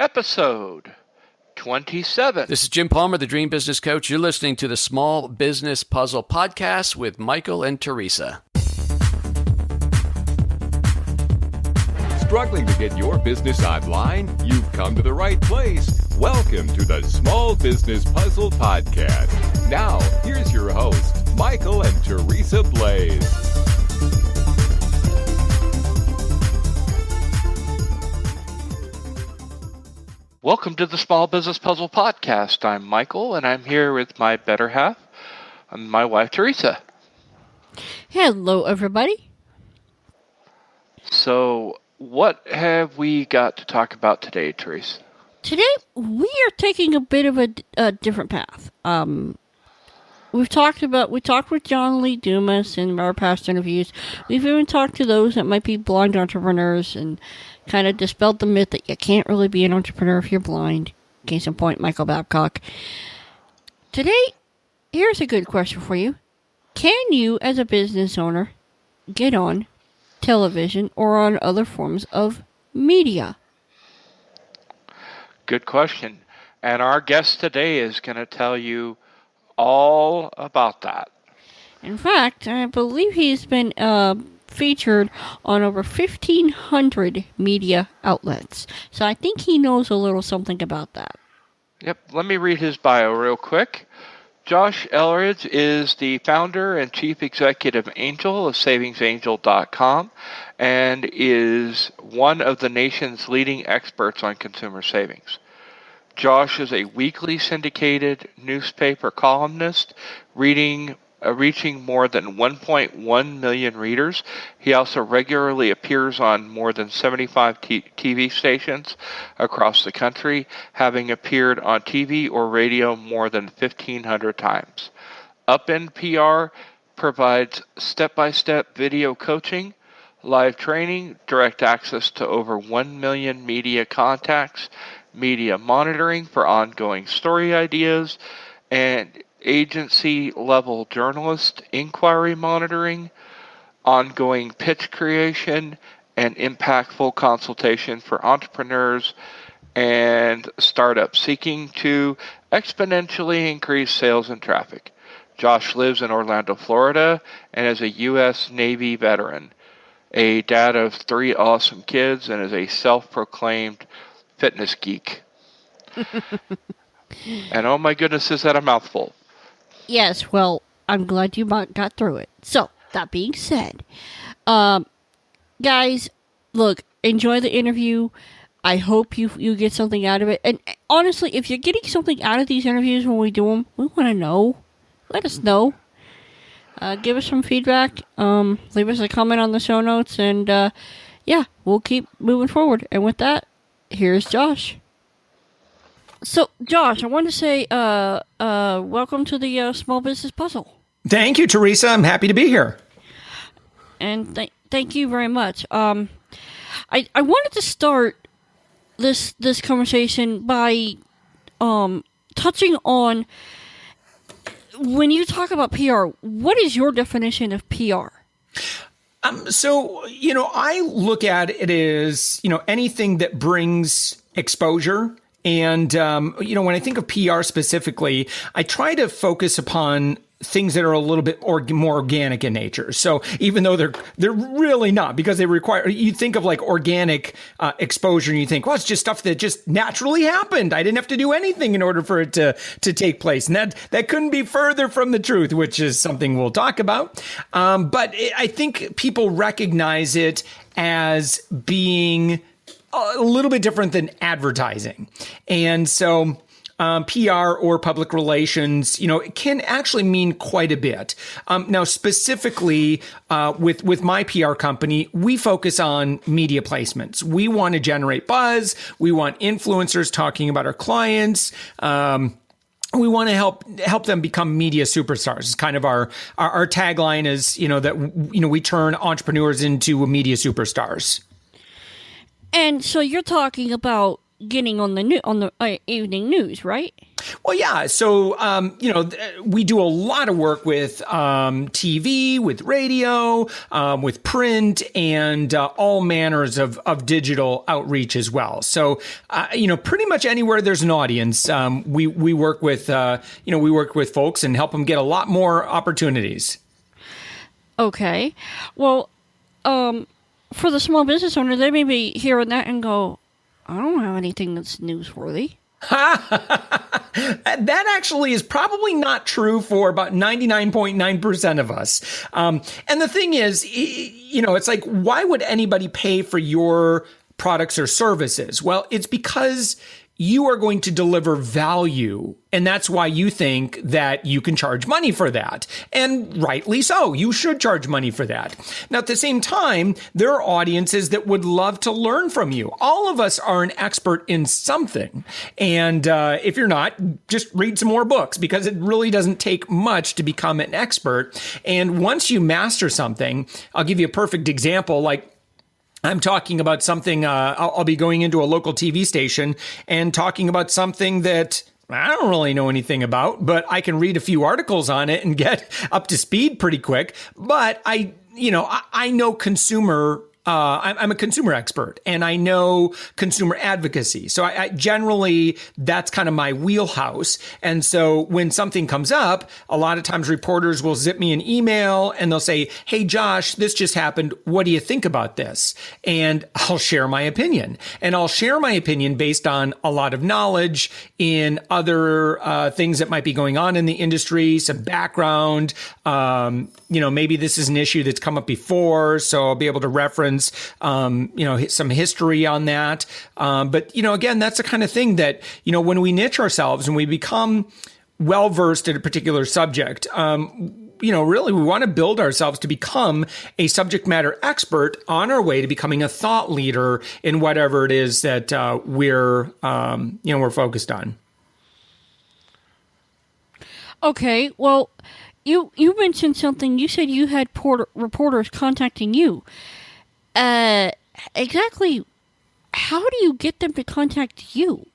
episode 27. This is Jim Palmer, the Dream Business Coach. You're listening to the Small Business Puzzle Podcast with Michael and Teresa. Struggling to get your business online? You've come to the right place. Welcome to the Small Business Puzzle Podcast. Now, here's your hosts, Michael and Teresa Blaze. Welcome to the Small Business Puzzle Podcast. I'm Michael, and I'm here with my better half, my wife, Teresa. Hello, everybody. So, what have we got to talk about today, Teresa? Today, we are taking a bit of a different path. We talked with John Lee Dumas in our past interviews. We've even talked to those that might be blind entrepreneurs and kind of dispelled the myth that you can't really be an entrepreneur if you're blind. Case in point, Michael Babcock. Today, here's a good question for you. Can you, as a business owner, get on television or on other forms of media? Good question. And our guest today is going to tell you all about that. In fact, I believe he's been featured on over 1,500 media outlets. So I think he knows a little something about that. Yep, let me read his bio real quick. Josh Elledge is the founder and chief executive angel of SavingsAngel.com and is one of the nation's leading experts on consumer savings. Josh is a weekly syndicated newspaper columnist, reaching more than 1.1 million readers. He also regularly appears on more than 75 TV stations across the country, having appeared on TV or radio more than 1,500 times. Upend PR provides step-by-step video coaching, live training, direct access to over 1 million media contacts, media monitoring for ongoing story ideas, and agency-level journalist inquiry monitoring, ongoing pitch creation, and impactful consultation for entrepreneurs and startups seeking to exponentially increase sales and traffic. Josh lives in Orlando, Florida, and is a U.S. Navy veteran, a dad of 3 awesome kids, and is a self-proclaimed fitness geek. And oh my goodness, is that a mouthful? Yes, well, I'm glad you got through it. So, that being said, guys, look, enjoy the interview. I hope you get something out of it. And honestly, if you're getting something out of these interviews when we do them, we want to know. Let us know. Give us some feedback. Leave us a comment on the show notes. And, yeah, we'll keep moving forward. And with that, here's Josh. So, Josh, I want to say welcome to the Small Business Puzzle. Thank you, Teresa. I'm happy to be here. And thank you very much. I wanted to start this conversation by touching on, when you talk about PR, what is your definition of PR? So, I look at it as, anything that brings exposure. And, when I think of PR specifically, I try to focus upon things that are a little bit more organic in nature. So even though they're really not, because they require, you think of like organic exposure and you think, well, it's just stuff that just naturally happened. I didn't have to do anything in order for it to take place. And that couldn't be further from the truth, which is something we'll talk about. But I think people recognize it as being a little bit different than advertising. And so PR or public relations, it can actually mean quite a bit. Now, specifically with my PR company, we focus on media placements. We want to generate buzz. We want influencers talking about our clients. We want to help them become media superstars. It's kind of our tagline is, we turn entrepreneurs into media superstars. And so you're talking about getting on the evening news, right? Well, yeah. So, we do a lot of work with TV, with radio, with print, and all manners of digital outreach as well. So, pretty much anywhere there's an audience, we work with folks and help them get a lot more opportunities. Okay. Well, for the small business owner, they may be hearing that and go, I don't have anything that's newsworthy. That actually is probably not true for about 99.9% of us. And the thing is, it's like, why would anybody pay for your products or services? Well, it's because you are going to deliver value. And that's why you think that you can charge money for that. And rightly so. You should charge money for that. Now, at the same time, there are audiences that would love to learn from you. All of us are an expert in something. And if you're not, just read some more books, because it really doesn't take much to become an expert. And once you master something, I'll give you a perfect example. Like, I'm talking about something, I'll be going into a local TV station and talking about something that I don't really know anything about, but I can read a few articles on it and get up to speed pretty quick. But I know consumer. I'm a consumer expert, and I know consumer advocacy. So I generally, that's kind of my wheelhouse. And so when something comes up, a lot of times reporters will zip me an email and they'll say, hey, Josh, this just happened. What do you think about this? And I'll share my opinion. And I'll share my opinion based on a lot of knowledge in other things that might be going on in the industry, some background. Maybe this is an issue that's come up before, so I'll be able to reference some history on that. But again, that's the kind of thing that, when we niche ourselves and we become well-versed in a particular subject, really we want to build ourselves to become a subject matter expert on our way to becoming a thought leader in whatever it is that we're focused on. Okay. Well, you mentioned something. You said you had reporters contacting you. Exactly how do you get them to contact you?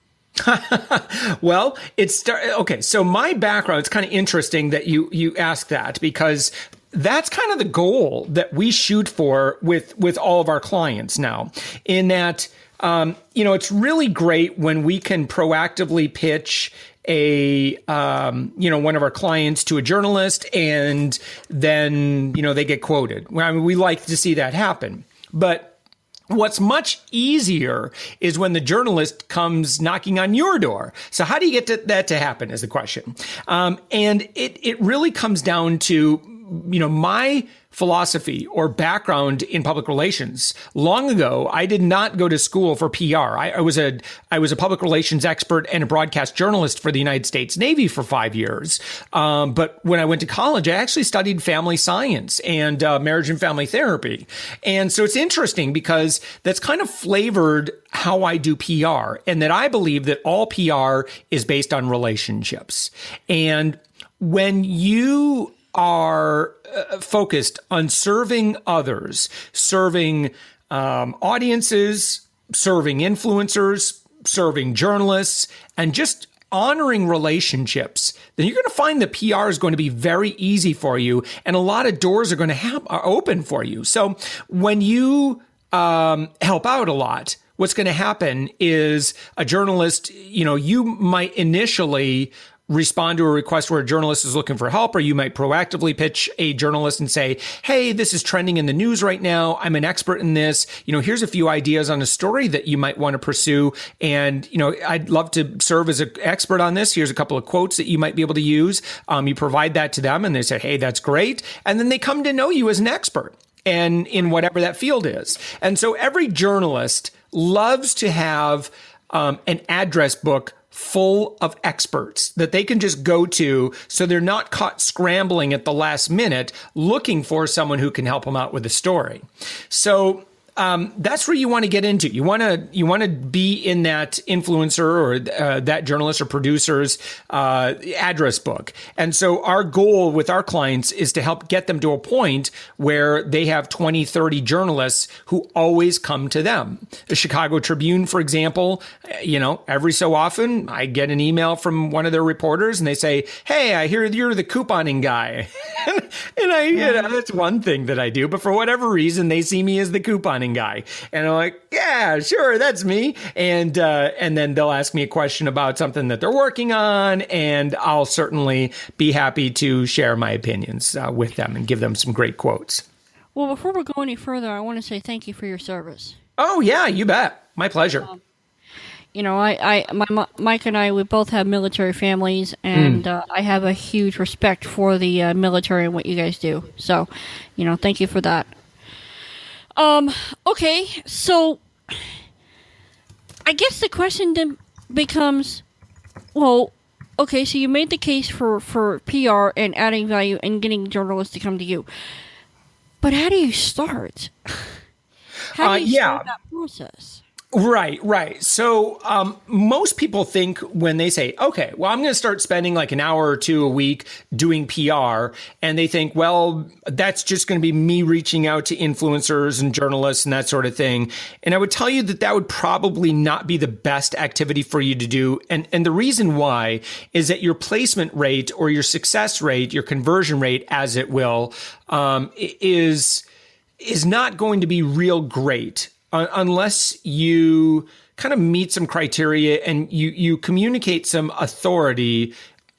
Well, okay. So my background, it's kind of interesting that you ask that, because that's kind of the goal that we shoot for with all of our clients now, in that, it's really great when we can proactively pitch one of our clients to a journalist, and then, they get quoted. I mean, we like to see that happen. But what's much easier is when the journalist comes knocking on your door. So how do you get that to happen is the question. And it really comes down to, my philosophy or background in public relations. Long ago, I did not go to school for PR. I was a public relations expert and a broadcast journalist for the United States Navy for 5 years. But when I went to college, I actually studied family science and marriage and family therapy. And so it's interesting because that's kind of flavored how I do PR, and that I believe that all PR is based on relationships. And when you are focused on serving others, serving audiences, serving influencers, serving journalists, and just honoring relationships, then you're going to find that PR is going to be very easy for you, and a lot of doors are going to are open for you. So when you help out a lot, what's going to happen is a journalist, you might initially respond to a request where a journalist is looking for help, or you might proactively pitch a journalist and say, hey, this is trending in the news right now. I'm an expert in this. Here's a few ideas on a story that you might want to pursue. And, I'd love to serve as an expert on this. Here's a couple of quotes that you might be able to use. You provide that to them and they say, hey, that's great. And then they come to know you as an expert and in whatever that field is. And so every journalist loves to have an address book full of experts that they can just go to, so they're not caught scrambling at the last minute looking for someone who can help them out with a story. So that's where you want to get into. You want to be in that influencer or that journalist or producer's address book. And so our goal with our clients is to help get them to a point where they have 20, 30 journalists who always come to them. The Chicago Tribune, for example, every so often I get an email from one of their reporters and they say, "Hey, I hear you're the couponing guy." and that's one thing that I do, but for whatever reason, they see me as the couponing guy. And I'm like, "Yeah, sure, that's me." And then they'll ask me a question about something that they're working on, and I'll certainly be happy to share my opinions with them and give them some great quotes. Well, before we go any further, I want to say thank you for your service. Oh, yeah, you bet. My pleasure. Mike and I, we both have military families, and I have a huge respect for the military and what you guys do. So, thank you for that. Okay, so I guess the question then becomes, well, okay, so you made the case for PR and adding value and getting journalists to come to you. But how do you start? How do you start that process? Right. So most people think when they say, okay, well, I'm going to start spending like an hour or two a week doing PR, and they think, well, that's just going to be me reaching out to influencers and journalists and that sort of thing. And I would tell you that would probably not be the best activity for you to do. And the reason why is that your placement rate or your success rate, your conversion rate, as it will, is not going to be real great unless you kind of meet some criteria and you communicate some authority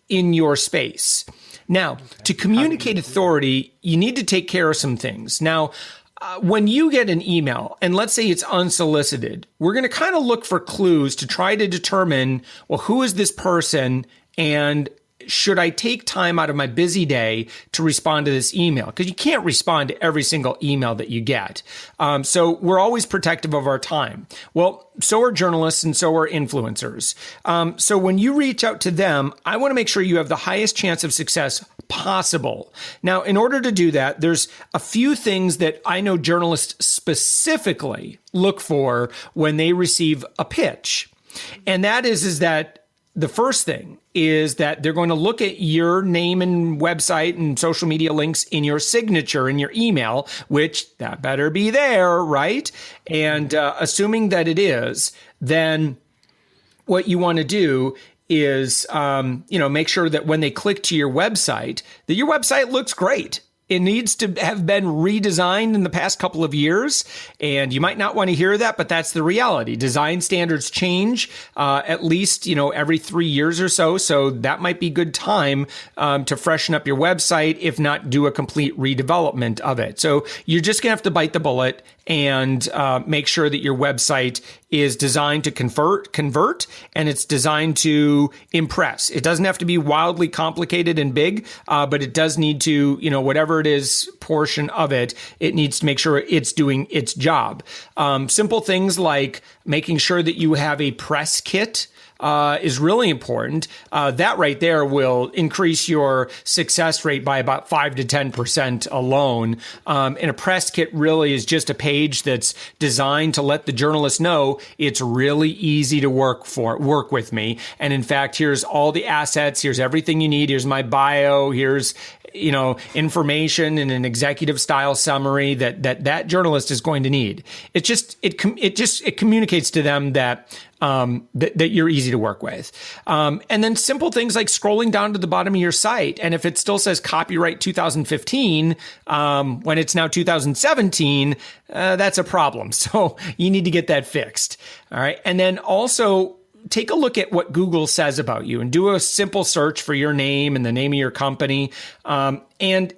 in your space. Now, to communicate authority, you need to take care of some things. Now, when you get an email, and let's say it's unsolicited, we're going to kind of look for clues to try to determine, well, who is this person, and should I take time out of my busy day to respond to this email? Because you can't respond to every single email that you get. So we're always protective of our time. Well, so are journalists and so are influencers. So when you reach out to them, I want to make sure you have the highest chance of success possible. Now, in order to do that, there's a few things that I know journalists specifically look for when they receive a pitch. And that is that the first thing is that they're going to look at your name and website and social media links in your signature in your email, which that better be there, right? And assuming that it is, then what you want to do is, make sure that when they click to your website, that your website looks great. It needs to have been redesigned in the past couple of years, and you might not want to hear that, but that's the reality. Design standards change at least, every 3 years or so. So that might be good time to freshen up your website, if not do a complete redevelopment of it. So you're just going to have to bite the bullet and make sure that your website is designed to convert, and it's designed to impress. It doesn't have to be wildly complicated and big, but it does need to, whatever it is, portion of it, it needs to make sure it's doing its job. Simple things like making sure that you have a press kit is really important. That right there will increase your success rate by about 5 to 10% alone. And a press kit really is just a page that's designed to let the journalist know it's really easy to work with me. And in fact, here's all the assets. Here's everything you need. Here's my bio. Here's information in an executive style summary that journalist is going to need. It communicates to them that you're easy to work with. And then simple things like scrolling down to the bottom of your site. And if it still says copyright 2015, when it's now 2017, that's a problem. So you need to get that fixed. All right. And then also, take a look at what Google says about you and do a simple search for your name and the name of your company. And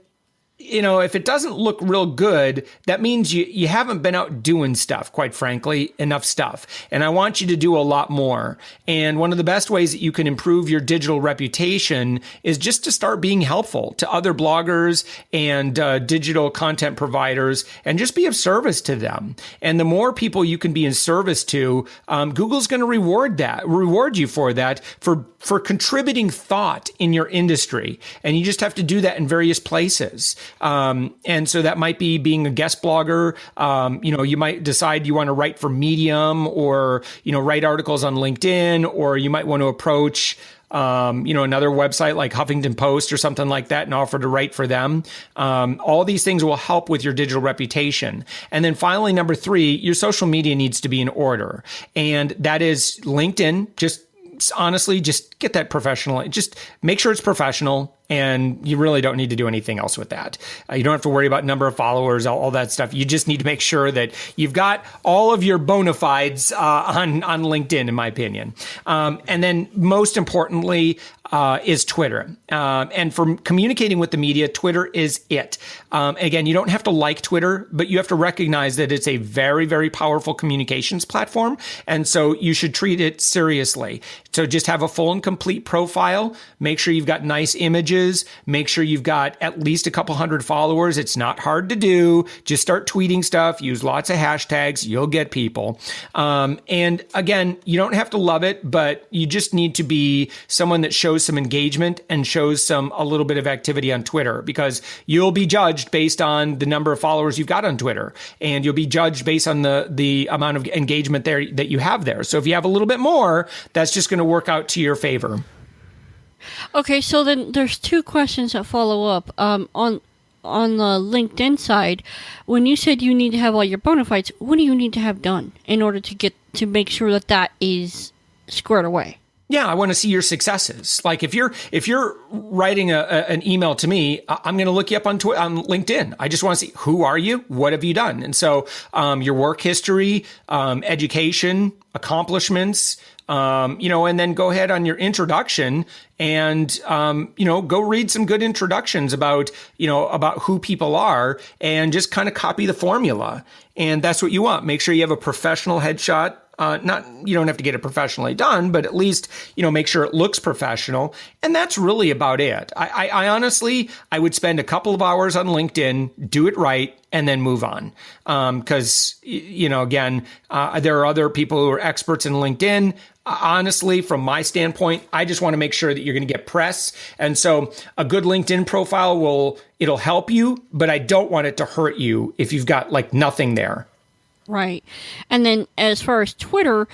if it doesn't look real good, that means you haven't been out doing stuff, quite frankly, enough stuff. And I want you to do a lot more. And one of the best ways that you can improve your digital reputation is just to start being helpful to other bloggers and digital content providers, and just be of service to them. And the more people you can be in service to, Google's going to reward you for that, for contributing thought in your industry. And you just have to do that in various places. And so that might be being a guest blogger. You might decide you want to write for Medium or, write articles on LinkedIn, or you might want to approach another website like Huffington Post or something like that and offer to write for them. All these things will help with your digital reputation. And then finally, number 3, your social media needs to be in order. And that is LinkedIn. Honestly, just get that professional. Just make sure it's professional, and you really don't need to do anything else with that. You don't have to worry about number of followers, all that stuff. You just need to make sure that you've got all of your bona fides on LinkedIn, in my opinion. And then most importantly is Twitter. And for communicating with the media, Twitter is it. Again, you don't have to like Twitter, but you have to recognize that it's a very, very powerful communications platform. And so you should treat it seriously. So just have a full and complete profile. Make sure you've got nice images. Make sure you've got at least a couple hundred followers. It's not hard to do. Just start tweeting stuff. Use lots of hashtags. You'll get people. And again, you don't have to love it, but you just need to be someone that shows some engagement and shows a little bit of activity on Twitter, because you'll be judged based on the number of followers you've got on Twitter, and you'll be judged based on the amount of engagement there that you have there. So if you have a little bit more, that's just going to work out to your favor. Okay, so then there's 2 questions that follow up. On the LinkedIn side, when you said you need to have all your bona fides, what do you need to have done in order to make sure that is squared away? Yeah, I want to see your successes. Like if you're writing an email to me, I'm going to look you up on LinkedIn. I just want to see, who are you? What have you done? And so your work history, education, accomplishments, and then go ahead on your introduction and, go read some good introductions about who people are, and just kind of copy the formula. And that's what you want. Make sure you have a professional headshot. You don't have to get it professionally done, but at least, make sure it looks professional. And that's really about it. I honestly, I would spend a couple of hours on LinkedIn, do it right, and then move on. Because, again, there are other people who are experts in LinkedIn. Honestly, from my standpoint, I just want to make sure that you're going to get press. And so a good LinkedIn profile it'll help you, but I don't want it to hurt you if you've got like nothing there. Right. And then as far as Twitter,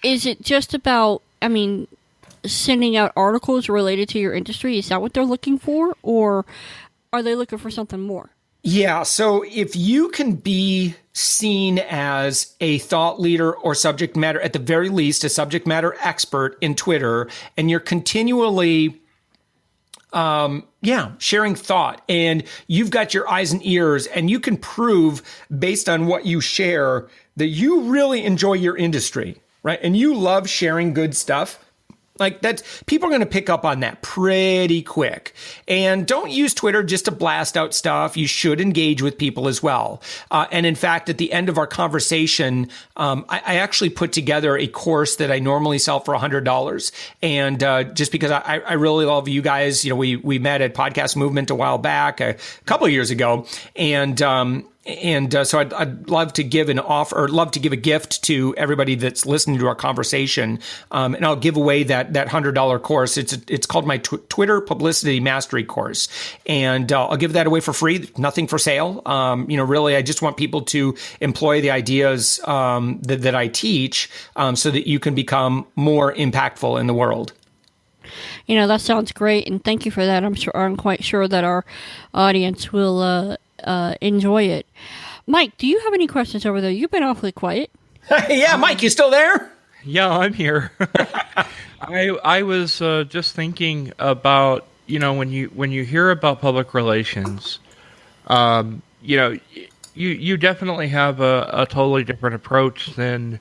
is it just about, sending out articles related to your industry? Is that what they're looking for? Or are they looking for something more? Yeah. So if you can be seen as a thought leader or subject matter, at the very least, a subject matter expert in Twitter, and you're continually sharing thought, and you've got your eyes and ears, and you can prove based on what you share that you really enjoy your industry, right? And you love sharing good stuff. Like people are going to pick up on that pretty quick. And don't use Twitter just to blast out stuff. You should engage with people as well. And in fact, at the end of our conversation, I actually put together a course that I normally sell for $100. And just because I really love you guys, we met at Podcast Movement a while back, a couple of years ago, and so I'd love to give love to give a gift to everybody that's listening to our conversation. And I'll give away that $100 course. It's called my Twitter Publicity Mastery course. And I'll give that away for free, nothing for sale. Really, I just want people to employ the ideas that I teach so that you can become more impactful in the world. That sounds great. And thank you for that. I'm quite sure that our audience will enjoy it. Mike, do you have any questions over there? You've been awfully quiet. Yeah, Mike, you still there? Yeah, I'm here. I was just thinking about, when you hear about public relations, you definitely have a totally different approach than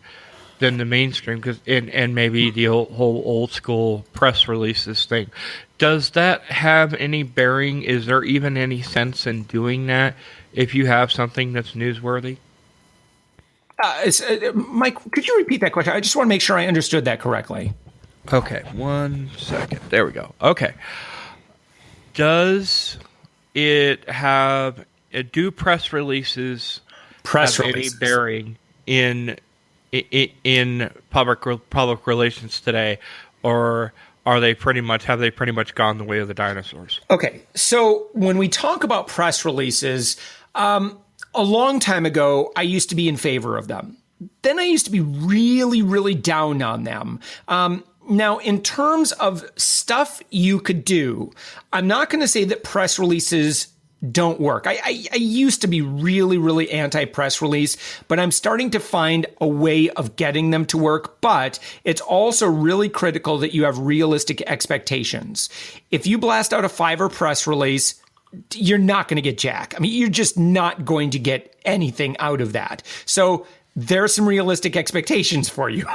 the mainstream, and maybe the whole old school press releases thing. Does that have any bearing? Is there even any sense in doing that if you have something that's newsworthy? Mike, could you repeat that question? I just want to make sure I understood that correctly. Okay, 1 second. There we go. Okay. Does it have do press releases have any bearing in public relations today, or have they pretty much gone the way of the dinosaurs? Okay, so when we talk about press releases, a long time ago, I used to be in favor of them. Then I used to be really, really down on them. Now, in terms of stuff you could do, I'm not going to say that press releases don't work. I used to be really, really anti-press release, but I'm starting to find a way of getting them to work. But it's also really critical that you have realistic expectations. If you blast out a Fiverr press release, you're not going to get jack. I mean, you're just not going to get anything out of that. So there are some realistic expectations for you.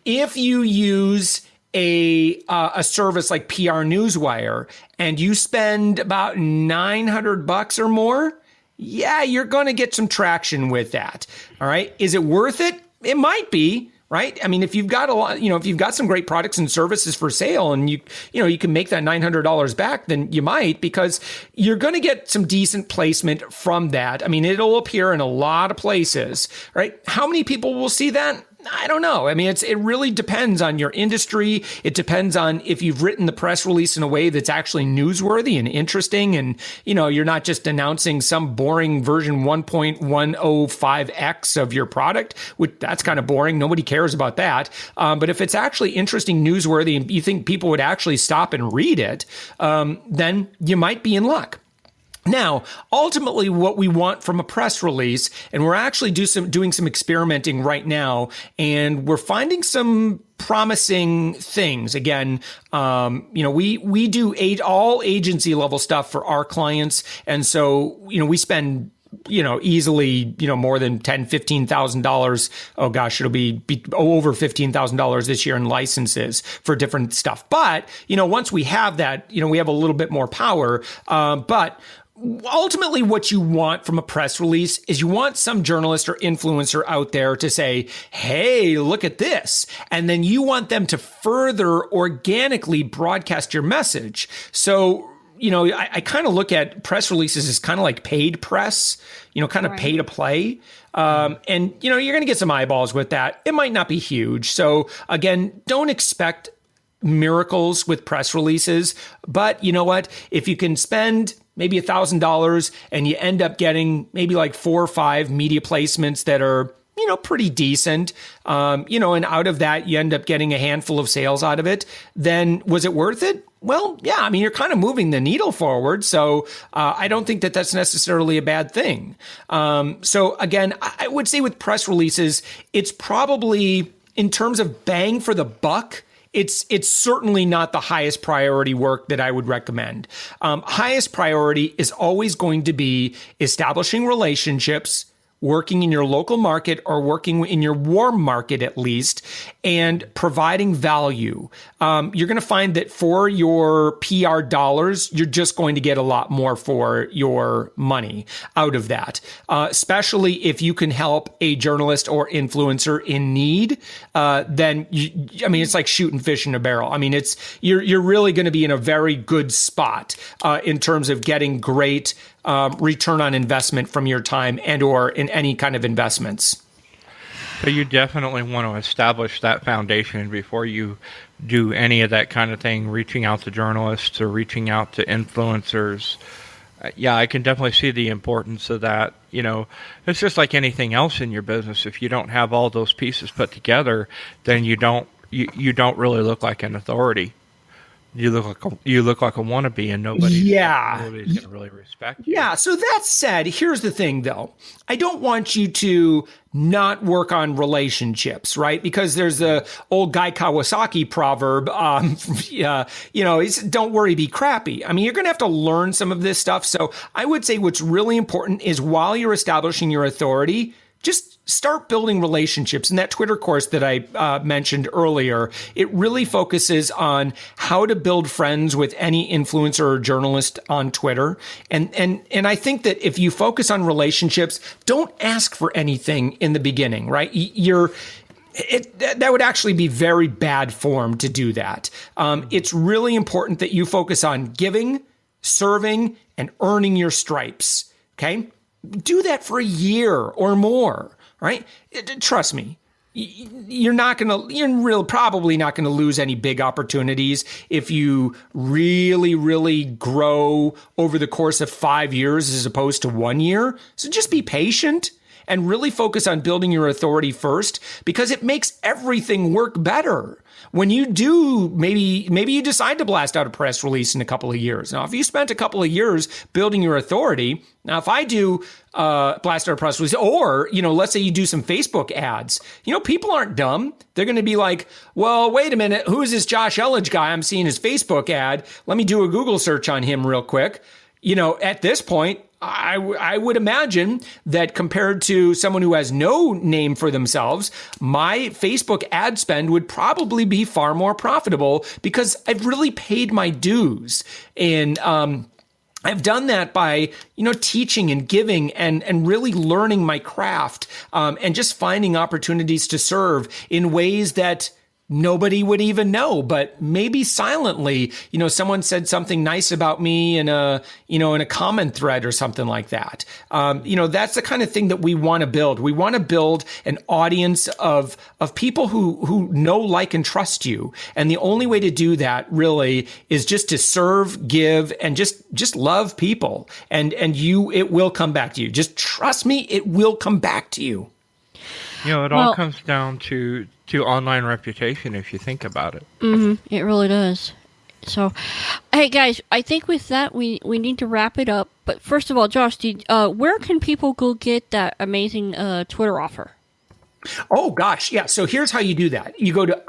If you use a service like PR Newswire and you spend about $900 or more, yeah, you're going to get some traction with that. All right. Is it worth it? It might be. Right. I mean, if you've got if you've got some great products and services for sale and you can make that $900 back, then you might, because you're going to get some decent placement from that. I mean, it'll appear in a lot of places, right? How many people will see that? I don't know. I mean, it really depends on your industry. It depends on if you've written the press release in a way that's actually newsworthy and interesting. And, you're not just announcing some boring version 1.105x of your product, which that's kind of boring. Nobody cares about that. But if it's actually interesting, newsworthy, and you think people would actually stop and read it, then you might be in luck. Now, ultimately, what we want from a press release, and we're actually doing some experimenting right now, and we're finding some promising things. Again, we do all agency level stuff for our clients, and so we spend easily more than $10,000-$15,000. Oh gosh, it'll be over $15,000 this year in licenses for different stuff. But once we have that, we have a little bit more power. But ultimately, what you want from a press release is you want some journalist or influencer out there to say, hey, look at this. And then you want them to further organically broadcast your message. So, I kind of look at press releases as kind of like paid press, kind of right. Pay to play. And, you're going to get some eyeballs with that. It might not be huge. So again, don't expect miracles with press releases. But you know what? If you can spend maybe $1,000 and you end up getting maybe like 4 or 5 media placements that are, pretty decent, and out of that, you end up getting a handful of sales out of it, then was it worth it? Well, yeah, I mean, you're kind of moving the needle forward. So I don't think that that's necessarily a bad thing. So again, I would say with press releases, it's probably, in terms of bang for the buck, it's certainly not the highest priority work that I would recommend. Highest priority is always going to be establishing relationships, working in your local market or working in your warm market at least, and providing value. You're going to find that for your PR dollars, you're just going to get a lot more for your money out of that, especially if you can help a journalist or influencer in need. Then, it's like shooting fish in a barrel. I mean, you're really going to be in a very good spot in terms of getting great return on investment from your time and or in any kind of investments. So you definitely want to establish that foundation before you do any of that kind of thing, reaching out to journalists or reaching out to influencers. Yeah, I can definitely see the importance of that. It's just like anything else in your business. If you don't have all those pieces put together, then you don't really look like an authority. You look like a wannabe, and nobody's going to really respect you. Yeah. So that said, here's the thing, though. I don't want you to not work on relationships, right? Because there's the old Guy Kawasaki proverb, don't worry, be crappy. I mean, you're going to have to learn some of this stuff. So I would say what's really important is while you're establishing your authority, just start building relationships. In that Twitter course that I mentioned earlier, it really focuses on how to build friends with any influencer or journalist on Twitter. And I think that if you focus on relationships, don't ask for anything in the beginning, right? That would actually be very bad form to do that. It's really important that you focus on giving, serving, and earning your stripes. Okay? Do that for a year or more, right? Trust me. you're probably not going to lose any big opportunities if you really grow over the course of 5 years as opposed to 1 year. So just be patient and really focus on building your authority first, because it makes everything work better. When you do, maybe you decide to blast out a press release in a couple of years. Now, if you spent a couple of years building your authority, now if I do blast out a press release, or, let's say you do some Facebook ads, people aren't dumb. They're going to be like, well, wait a minute, who is this Josh Elledge guy? I'm seeing his Facebook ad. Let me do a Google search on him real quick. At this point, I would imagine that compared to someone who has no name for themselves, my Facebook ad spend would probably be far more profitable because I've really paid my dues. And I've done that by, teaching and giving and really learning my craft, and just finding opportunities to serve in ways that nobody would even know, but maybe silently, someone said something nice about me in a comment thread or something like that. That's the kind of thing that we want to build. We want to build an audience of people who know, like, and trust you. And the only way to do that really is just to serve, give, and just love people. And it will come back to you. Just trust me, it will come back to you. It all comes down to online reputation if you think about it. Mm-hmm, it really does. So, hey guys, I think with that we need to wrap it up. But first of all, Josh, where can people go get that amazing Twitter offer? Oh gosh, yeah. So here's how you do that. You go to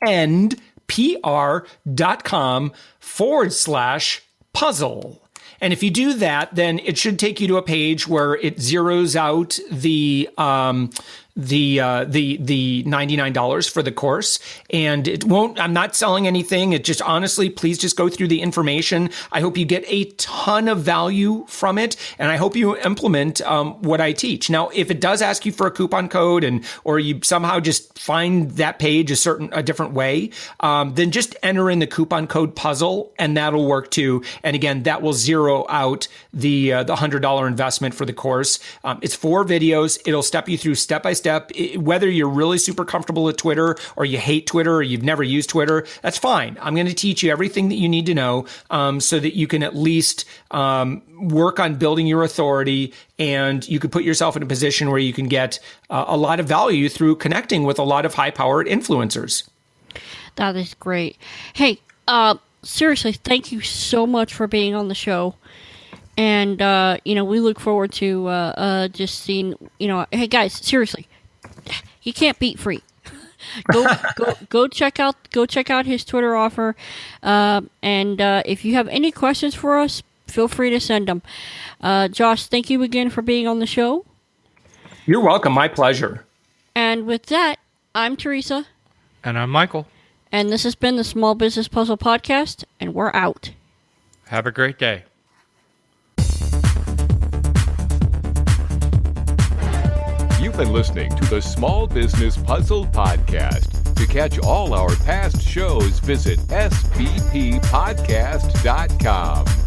upendpr.com/puzzle. And if you do that, then it should take you to a page where it zeroes out the $99 for the course. And it won't, I'm not selling anything. It just, honestly, please just go through the information. I hope you get a ton of value from it. And I hope you implement what I teach. Now, if it does ask you for a coupon code or you somehow just find that page a different way, then just enter in the coupon code puzzle and that'll work too. And again, that will zero out the $100 investment for the course. It's 4 videos. It'll step you through step by step. Whether you're really super comfortable with Twitter or you hate Twitter or you've never used Twitter, that's fine. I'm going to teach you everything that you need to know so that you can at least work on building your authority, and you could put yourself in a position where you can get a lot of value through connecting with a lot of high-powered influencers. That is great. Hey, seriously, thank you so much for being on the show. And, we look forward to just seeing, hey, guys, seriously, you can't beat free. Go check out his Twitter offer. And if you have any questions for us, feel free to send them. Josh, thank you again for being on the show. You're welcome. My pleasure. And with that, I'm Teresa. And I'm Michael. And this has been the Small Business Puzzle Podcast, and we're out. Have a great day. You've been listening to the Small Business Puzzle Podcast. To catch all our past shows, visit sbppodcast.com.